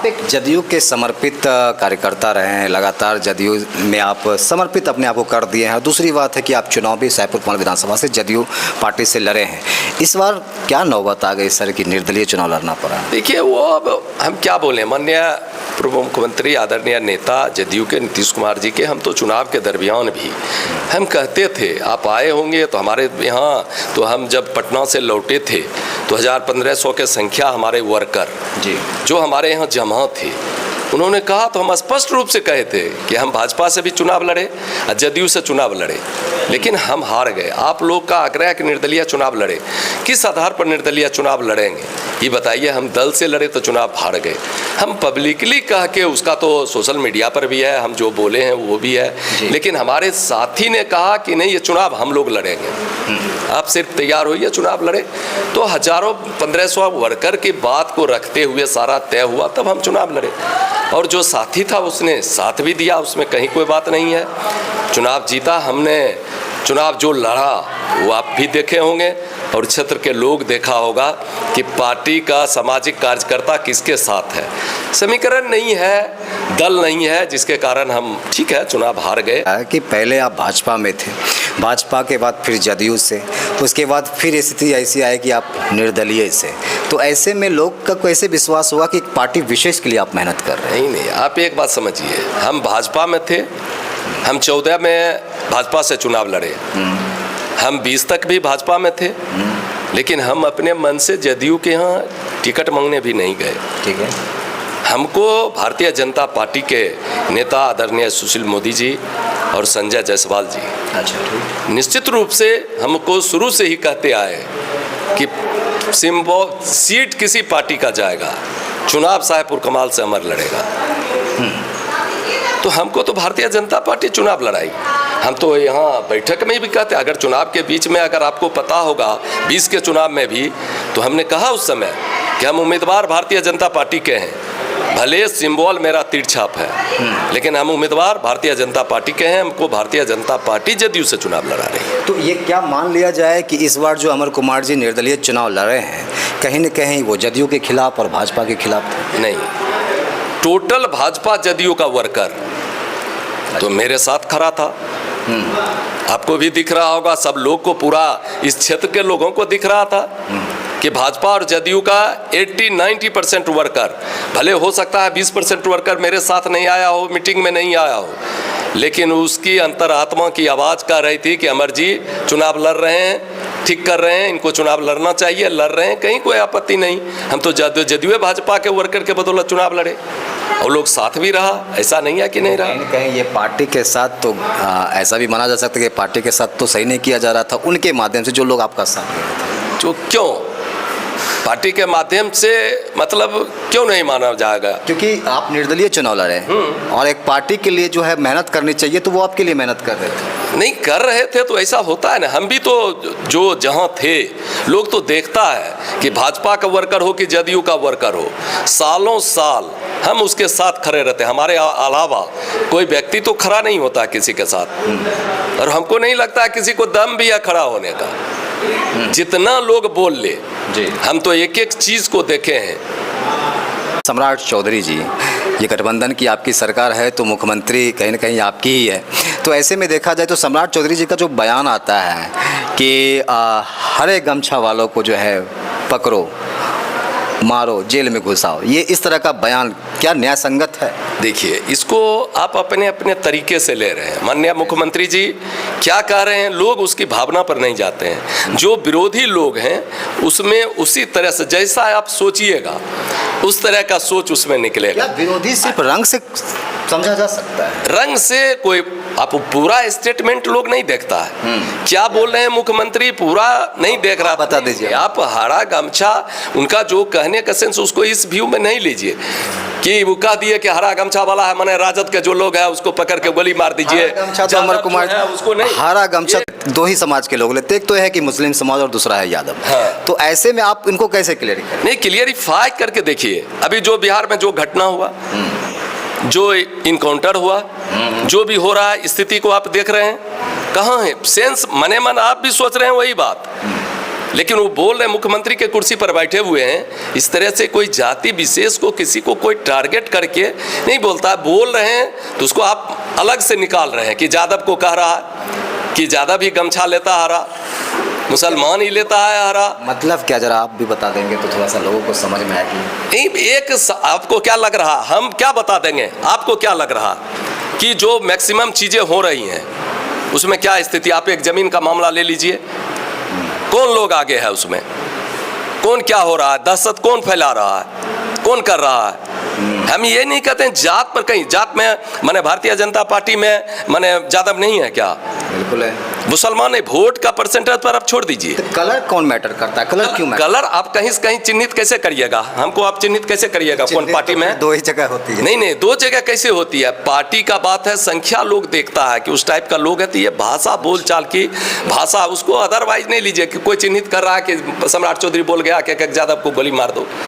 एक जदयू के समर्पित कार्यकर्ता रहे हैं, लगातार जदयू में आप समर्पित अपने आप को कर दिए हैं। दूसरी बात है कि आप चुनाव भी सैदपुर कमाल विधानसभा से जदयू पार्टी से लड़े हैं। इस बार क्या नौबत आ गई सर कि निर्दलीय चुनाव लड़ना पड़ा? देखिए, वो अब हम क्या बोलें, माननीय पूर्व मुख्यमंत्री आदरणीय नेता जदयू के नीतीश कुमार जी के हम तो चुनाव के दरमियान भी हम कहते थे आप आए होंगे तो हमारे यहाँ, तो हम जब पटना से लौटे थे तो 1500 के संख्या हमारे वर्कर जी जो हमारे यहाँ जमा थे, उन्होंने कहा तो हम स्पष्ट रूप से कहे थे कि हम भाजपा से भी चुनाव लड़े और जदयू से चुनाव लड़े, लेकिन हम हार गए। आप लोग का आग्रह कि निर्दलीय चुनाव लड़े, किस आधार पर निर्दलीय चुनाव लड़ेंगे ये बताइए? हम दल से लड़े तो चुनाव हार गए। हम पब्लिकली कह के, उसका तो सोशल मीडिया पर भी है, हम जो बोले हैं वो भी है, लेकिन हमारे साथी ने कहा कि नहीं ये चुनाव हम लोग लड़ेंगे, आप सिर्फ तैयार होइए चुनाव लड़े। तो हजारों 1500 वर्कर की बात को रखते हुए सारा तय हुआ, तब हम चुनाव लड़े। और जो साथी था उसने साथ भी दिया, उसमें कहीं कोई बात नहीं है। चुनाव जीता हमने, चुनाव जो लड़ा वो आप भी देखे होंगे और क्षेत्र के लोग देखा होगा कि पार्टी का सामाजिक कार्यकर्ता किसके साथ है। समीकरण नहीं है, दल नहीं है, जिसके कारण हम ठीक है चुनाव हार गए। कि पहले आप भाजपा में थे, भाजपा के बाद फिर जदयू से, उसके बाद फिर स्थिति ऐसी आई कि आप निर्दलीय से, तो ऐसे में लोग का कैसे विश्वास हुआ कि पार्टी विशेष के लिए आप मेहनत कर रहे हैं? नहीं, आप एक बात समझिए, हम भाजपा में थे, हम 14 में भाजपा से चुनाव लड़े, हम 20 तक भी भाजपा में थे, लेकिन हम अपने मन से जदयू के यहाँ टिकट मांगने भी नहीं गए। ठीक है, हमको भारतीय जनता पार्टी के नेता आदरणीय सुशील मोदी जी और संजय जायसवाल जी, अच्छा ठीक, निश्चित रूप से हमको शुरू से ही कहते आए कि सिंबल सीट किसी पार्टी का जाएगा, चुनाव साहेबपुर कमाल से अमर लड़ेगा। तो हमको तो भारतीय जनता पार्टी चुनाव लड़ाई। हम तो यहाँ बैठक में भी कहते, अगर चुनाव के बीच में अगर आपको पता होगा 20 के चुनाव में भी, तो हमने कहा उस समय कि हम उम्मीदवार भारतीय जनता पार्टी के हैं, भले सिंबल मेरा तीर छाप है, लेकिन हम उम्मीदवार भारतीय जनता पार्टी के हैं, हमको भारतीय जनता पार्टी जदयू से चुनाव लड़ा रही है। तो ये क्या मान लिया जाए कि इस बार जो अमर कुमार जी निर्दलीय चुनाव लड़ रहे हैं, कहीं न कहीं वो जदयू के खिलाफ और भाजपा के खिलाफ थे? नहीं, टोटल भाजपा जदयू का वर्कर तो मेरे साथ खड़ा था। आपको भी दिख रहा होगा, सब लोग को, पूरा इस क्षेत्र के लोगों को दिख रहा था कि भाजपा और जदयू का 80-90% वर्कर, भले हो सकता है 20% वर्कर मेरे साथ नहीं आया हो, मीटिंग में नहीं आया हो, लेकिन उसकी अंतरात्मा की आवाज़ कह रही थी कि अमर जी चुनाव लड़ रहे हैं, ठीक कर रहे हैं, इनको चुनाव लड़ना चाहिए, लड़ रहे हैं, कहीं कोई आपत्ति नहीं। हम तो जदयू भाजपा के वर्कर के बदौलत चुनाव लड़े और लोग साथ भी रहा, ऐसा नहीं है कि नहीं रहा। कहीं ये पार्टी के साथ तो ऐसा भी माना जा सकता है कि पार्टी के साथ तो सही नहीं किया जा रहा था, उनके माध्यम से जो लोग आपका साथ दे रहे थे। जो क्यों पार्टी के माध्यम से, मतलब क्यों नहीं माना जाएगा? क्योंकि आप निर्दलीय चुनाव लड़े हैं और एक पार्टी के लिए जो है मेहनत करनी चाहिए, तो वो आपके लिए मेहनत कर रहे थे। नहीं कर रहे थे तो ऐसा होता है ना, हम भी तो जो जहाँ थे, लोग तो देखता है कि भाजपा का वर्कर हो कि जदयू का वर्कर हो, सालों साल हम उसके साथ खड़े रहते। हमारे अलावा कोई व्यक्ति तो खड़ा नहीं होता किसी के साथ, और हमको नहीं लगता किसी को दम भी है खड़ा होने का। जितना लोग बोल ले जी, हम तो एक एक चीज़ को देखे हैं। सम्राट चौधरी जी, ये गठबंधन की आपकी सरकार है तो मुख्यमंत्री कहीं ना कहीं आपकी ही है, तो ऐसे में देखा जाए तो सम्राट चौधरी जी का जो बयान आता है कि हरे गमछा वालों को जो है पकड़ो, मारो, जेल में घुसाओ, ये इस तरह का बयान क्या न्याय संगत है? देखिए, इसको आप अपने अपने तरीके से ले रहे हैं। माननीय मुख्यमंत्री जी क्या कह रहे हैं, लोग उसकी भावना पर नहीं जाते हैं। जो विरोधी लोग हैं उसमें उसी तरह से जैसा आप सोचिएगा उस तरह का सोच उसमें निकलेगा। विरोधी सिर्फ रंग से समझा जा सकता है? रंग से कोई, आप पूरा स्टेटमेंट लोग नहीं देखता है, क्या बोल रहे हैं मुख्यमंत्री पूरा नहीं देख रहा। बता दीजिए आप हरा गमछा, उनका जो कहने का सेंस, उसको इस व्यू में नहीं लीजिए कि वो कह दिए कि हरा गमछा वाला है, माने राजद के जो लोग हैं उसको पकड़ के गोली मार दीजिए। तो अमर कुमार उसको नहीं, हरा गमछा दो ही समाज के लोग लेते, एक तो है कि मुस्लिम समाज और दूसरा है यादव। तो ऐसे में आप इनको कैसे क्लियर करें? नहीं, क्लियरिफाई करके देखिए। अभी जो बिहार में जो घटना हुआ, जो इनकाउंटर हुआ, जो भी हो रहा है, स्थिति को आप देख रहे हैं, कहाँ है सेंस? मने मन आप भी सोच रहे हैं वही बात, लेकिन वो बोल रहे मुख्यमंत्री के कुर्सी पर बैठे हुए हैं, इस तरह से कोई जाति विशेष को किसी को कोई टारगेट करके नहीं बोलता है। बोल रहे हैं तो उसको आप अलग से निकाल रहे हैं कि यादव को कह रहा है कि यादव भी गमछा लेता हरा, मुसलमान ही लेता है हरा। मतलब क्या, जरा आप भी बता देंगे तो थोड़ा सा लोगों को समझ में आएगी। नहीं, आपको क्या लग रहा, हम क्या बता देंगे, आपको क्या लग रहा कि जो मैक्सिमम चीज़ें हो रही हैं उसमें क्या स्थिति। आप एक ज़मीन का मामला ले लीजिए, कौन लोग आगे है उसमें, कौन क्या हो रहा है, दहशत कौन फैला रहा है, कौन कर रहा है। हम ये नहीं कहते हैं जात पर, कहीं जात में माने भारतीय जनता पार्टी में माने यादव नहीं है क्या, बिल्कुल है। मुसलमान है। वोट का परसेंटेज पर आप छोड़ दीजिए, तो कलर कौन मैटर करता है, कलर क्यों मैटर? कलर आप कहीं से कहीं चिन्हित कैसे करिएगा, हमको आप चिन्हित कैसे करिएगा कौन पार्टी में है? दो ही जगह होती है। नहीं, दो जगह कैसे होती है, पार्टी का बात है, संख्या लोग देखता है कि उस टाइप का लोग है, तो ये भाषा बोलचाल की भाषा उसको अदरवाइज नहीं लीजिए कि कोई चिन्हित कर रहा है कि सम्राट चौधरी बोल गया कि यादव को गोली मार दो।